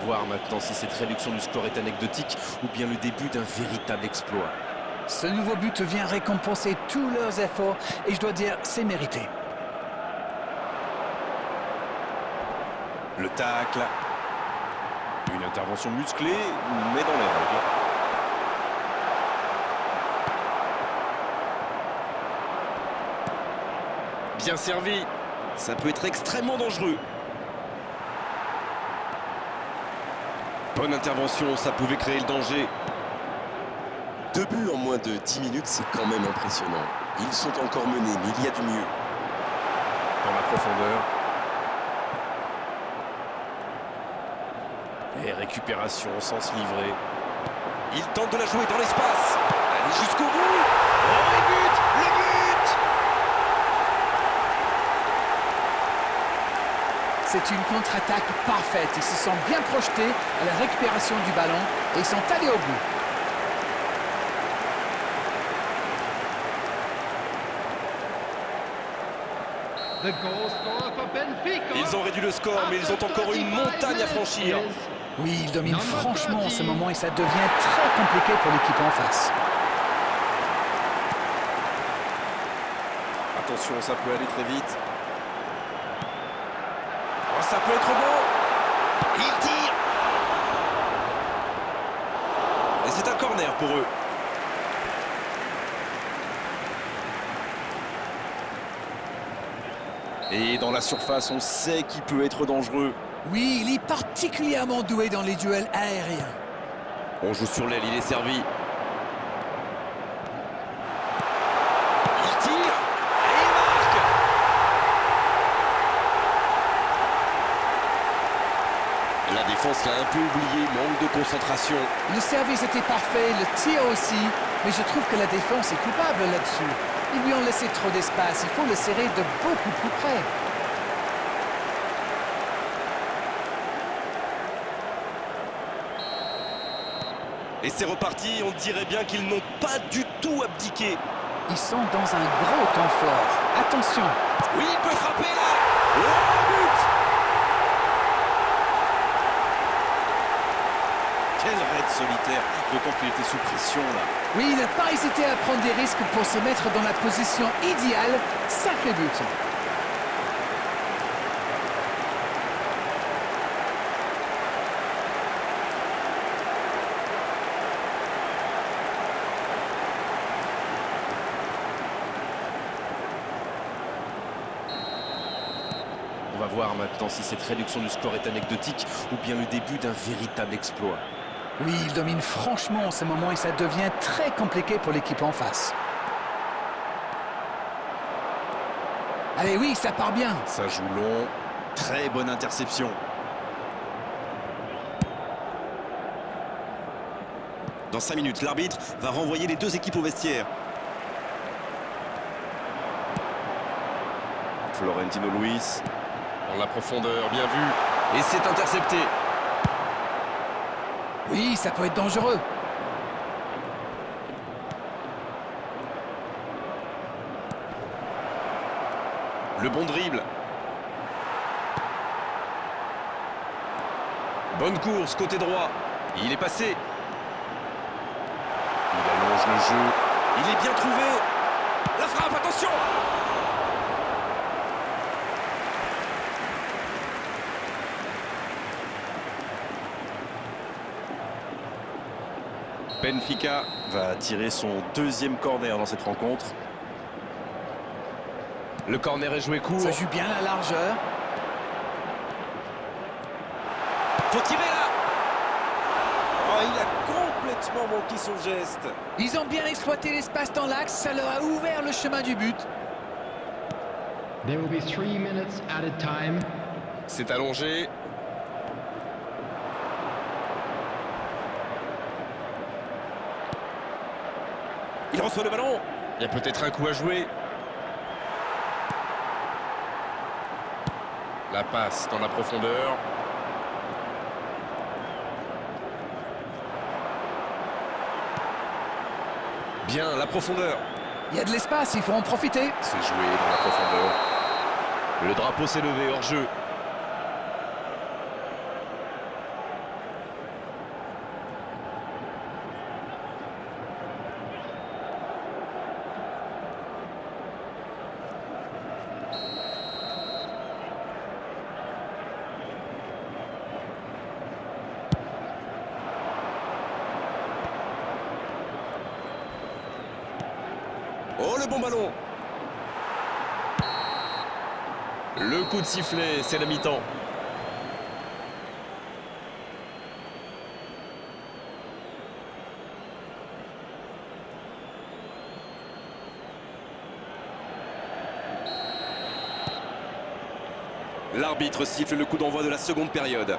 voir maintenant si cette réduction du score est anecdotique ou bien le début d'un véritable exploit. Ce nouveau but vient récompenser tous leurs efforts et je dois dire, c'est mérité. Le tacle. Une intervention musclée, mais dans les règles. Bien servi. Ça peut être extrêmement dangereux. Bonne intervention, ça pouvait créer le danger. 2 buts en moins de 10 minutes, c'est quand même impressionnant. Ils sont encore menés, mais il y a du mieux. Dans la profondeur. Et récupération sans se livrer. Il tente de la jouer dans l'espace. Allez jusqu'au bout. Oh, et but! Le but! C'est une contre-attaque parfaite. Ils se sont bien projetés à la récupération du ballon et ils sont allés au bout. Ils ont réduit le score, mais ils ont encore une montagne à franchir. Oui, ils dominent franchement en ce moment et ça devient très compliqué pour l'équipe en face. Attention, ça peut aller très vite. Oh, ça peut être bon. Il tire. Et c'est un corner pour eux. Et dans la surface, on sait qu'il peut être dangereux. Oui, il est particulièrement doué dans les duels aériens. On joue sur l'aile, il est servi. Il tire et il marque. La défense l'a un peu oublié, manque de concentration. Le service était parfait, le tir aussi, mais je trouve que la défense est coupable là-dessus. Ils lui ont laissé trop d'espace, il faut le serrer de beaucoup plus près. Et c'est reparti, on dirait bien qu'ils n'ont pas du tout abdiqué. Ils sont dans un gros temps fort. Attention. Oui, il peut frapper là. Oh, but! Quel raid solitaire, d'autant qu'il était sous pression là. Oui, il n'a pas hésité à prendre des risques pour se mettre dans la position idéale. Sacré but. On va voir maintenant si cette réduction du score est anecdotique ou bien le début d'un véritable exploit. Oui, il domine franchement en ce moment et ça devient très compliqué pour l'équipe en face. Allez, oui, ça part bien. Ça joue long, très bonne interception. Dans 5 minutes, l'arbitre va renvoyer les deux équipes au vestiaire. Florentino Luis, dans la profondeur, bien vu. Et c'est intercepté. Oui, ça peut être dangereux. Le bon dribble. Bonne course, côté droit. Il est passé. Il allonge le jeu. Il est bien trouvé. La frappe, attention! Benfica va tirer son deuxième corner dans cette rencontre. Le corner est joué court. Ça joue bien la largeur. Faut tirer là. Oh, il a complètement manqué son geste. Ils ont bien exploité l'espace dans l'axe, ça leur a ouvert le chemin du but. There will be 3 minutes added time. C'est allongé. Il reçoit le ballon. Il y a peut-être un coup à jouer. La passe dans la profondeur. Bien, la profondeur. Il y a de l'espace, il faut en profiter. C'est joué dans la profondeur. Le drapeau s'est levé hors jeu. Oh, le bon ballon. Le coup de sifflet, c'est la mi-temps. L'arbitre siffle le coup d'envoi de la seconde période.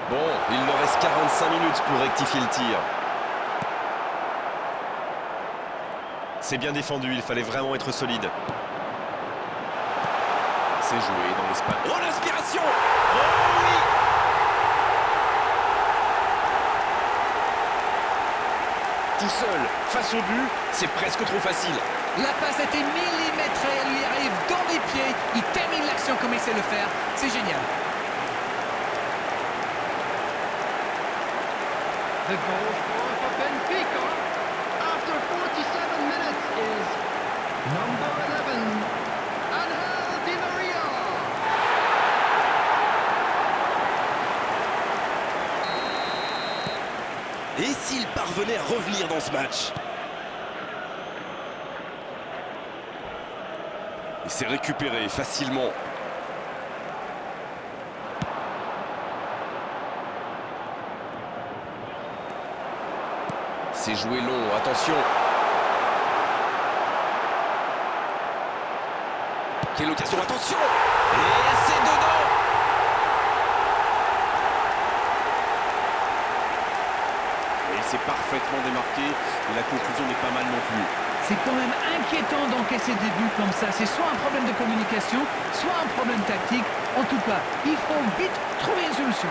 Bon, il leur reste 45 minutes pour rectifier le tir. C'est bien défendu, il fallait vraiment être solide. C'est joué dans l'espace. Oh, l'inspiration! Oh oui! Tout seul, face au but, c'est presque trop facile. La passe était millimétrée, elle lui arrive dans les pieds. Il termine l'action comme il sait le faire. C'est génial. The goal scorer for Benfica after 47 minutes is number 11, Angel Di Maria. Et s'il parvenait à revenir dans ce match? Il s'est récupéré facilement. C'est joué long, attention. Quelle occasion, attention! Et c'est dedans! Et il s'est parfaitement démarqué et la conclusion n'est pas mal non plus. C'est quand même inquiétant d'encaisser des buts comme ça. C'est soit un problème de communication, soit un problème tactique. En tout cas, il faut vite trouver une solution.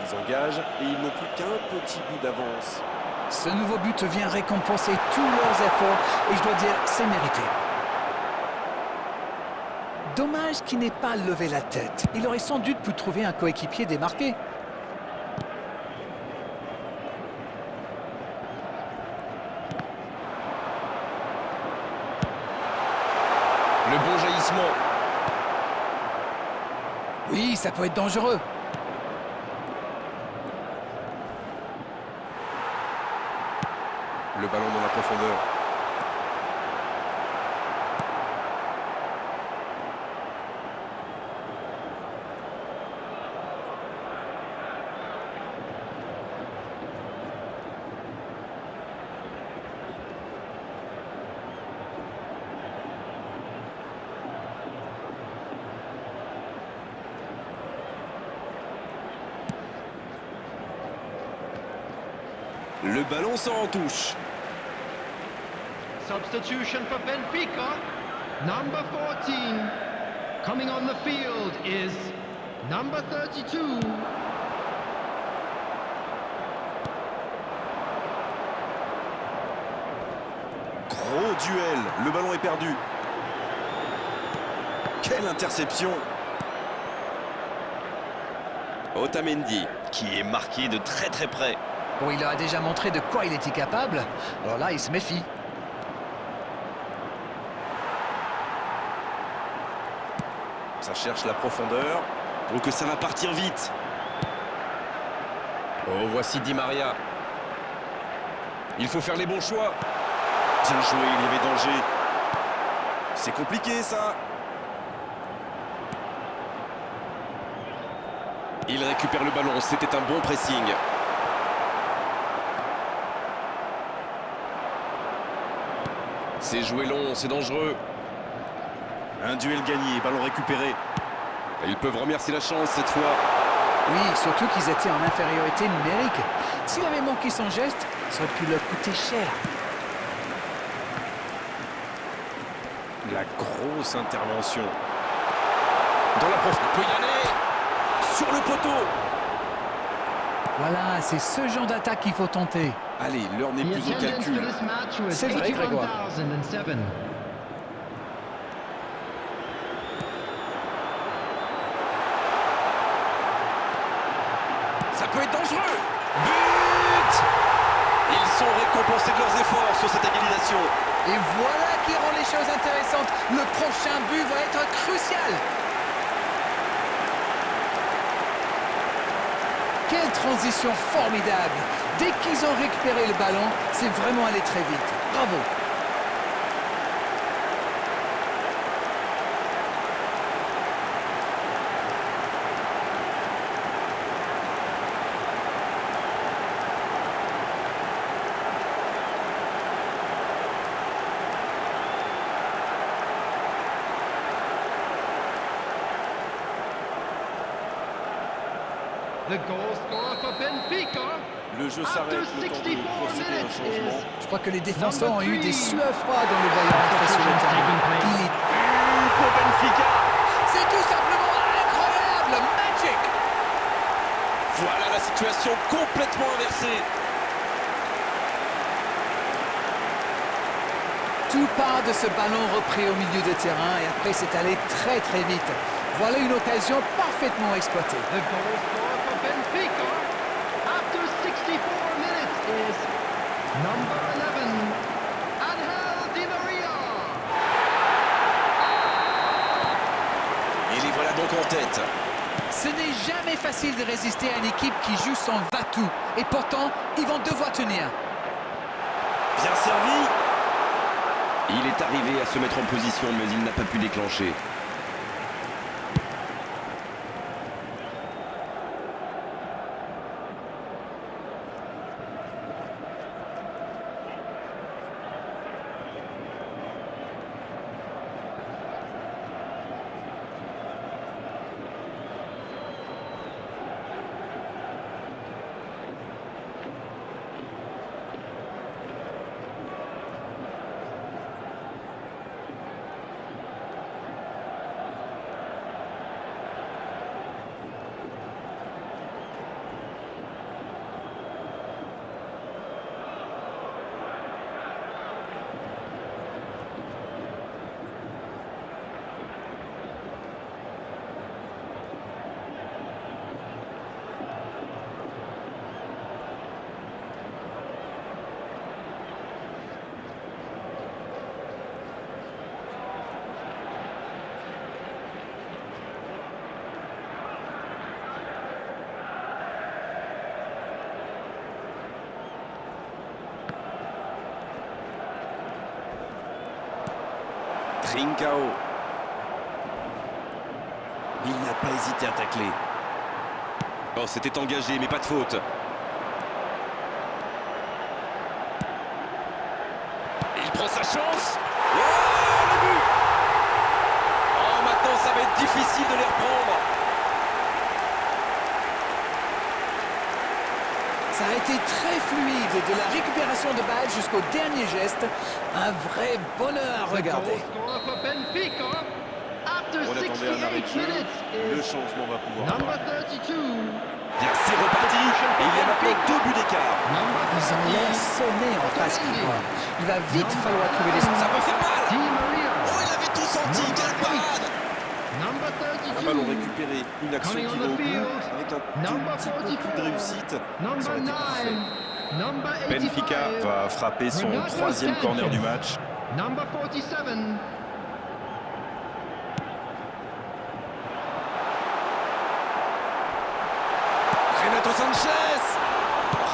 Ils engagent et ils n'ont plus qu'un petit bout d'avance. Ce nouveau but vient récompenser tous leurs efforts et je dois dire, c'est mérité. Dommage qu'il n'ait pas levé la tête. Il aurait sans doute pu trouver un coéquipier démarqué. Le bon jaillissement. Oui, ça peut être dangereux. Le ballon dans la profondeur. Le ballon sort en touche. Substitution for Benfica, number 14. Coming on the field is number 32. Gros duel. Le ballon est perdu. Quelle interception! Otamendi. Qui est marqué de très très près. Bon, il leur a déjà montré de quoi il était capable. Alors là, il se méfie. Ça cherche la profondeur. Donc que ça va partir vite. Oh, voici Di Maria. Il faut faire les bons choix. Bien joué, il y avait danger. C'est compliqué ça. Il récupère le ballon, c'était un bon pressing. C'est joué long, c'est dangereux. Un duel gagné, ballon récupéré. Et ils peuvent remercier la chance cette fois. Oui, surtout qu'ils étaient en infériorité numérique. S'il avait manqué son geste, ça aurait pu leur coûter cher. La grosse intervention. Dans la profondeur, il peut y aller. Sur le poteau. Voilà, c'est ce genre d'attaque qu'il faut tenter. Allez, l'heure n'est The plus au attendance calcul. for this match was C'est vrai, Grégoire. 81,007. peut être dangereux. But! Ils sont récompensés de leurs efforts sur cette égalisation. Et voilà qui rend les choses intéressantes. Le prochain but va être crucial. Quelle transition formidable. Dès qu'ils ont récupéré le ballon, c'est vraiment allé très vite. Bravo. The goal scorer for Benfica. Le jeu s'arrête, le temps de procéder à un changement. Je crois que les défenseurs ont eu des sueurs froides en le voyant entrer sur le terrain. Il est Pour Benfica. C'est tout simplement incroyable, magic. Voilà la situation complètement inversée. Tout part de ce ballon repris au milieu de terrain et après c'est allé très très vite. Voilà une occasion parfaitement exploitée. The goal scorer for Benfica after 64 minutes is number 11, Angel Di Maria. Et les voilà donc en tête. Ce n'est jamais facile de résister à une équipe qui joue son va-tout. Et pourtant, ils vont devoir tenir. Bien servi. Il est arrivé à se mettre en position, mais il n'a pas pu déclencher. Trincao. Il n'a pas hésité à tacler. Oh, c'était engagé, mais pas de faute. Il prend sa chance. Oh, le but! Oh, maintenant, ça va être difficile de les reprendre. Ça a été très fluide, de la récupération de balle jusqu'au dernier geste. Un vrai bonheur à regarder. The goal scorer for Benfica after On attendait un arrêt de 68 jeu. minutes Le is changement va pouvoir number apparaître. 32, Bien, c'est reparti. Et il y a maintenant 2 buts d'écart. number Ils ont l'air 30, sonnés en face qui voient. Il va vite falloir trouver les... Ça peut faire mal. Di Maria. Oh, il avait tout senti. Quelle parade! Number Un ballon 32, récupéré, une action Coming qui on va the au bout, field. avec un tout Number petit peu plus de 44. réussite. Ça number aurait été parfait. 9, number 85, Benfica va frapper son Renato troisième corner du match. number 47, Renato Sanchez.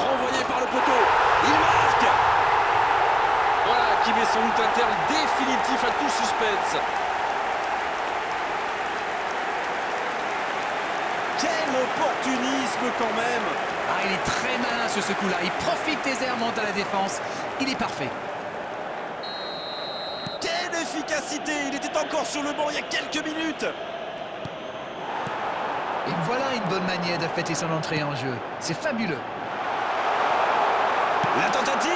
Renvoyé par le poteau. Il marque. Voilà qui met sans doute un terme définitif à tout suspense. Quel opportunisme quand même. Ah, il est très malin sur ce coup-là. Il profite des airs, monte à la défense. Il est parfait. Quelle efficacité. Il était encore sur le banc il y a quelques minutes. Et voilà une bonne manière de fêter son entrée en jeu. C'est fabuleux. La tentative.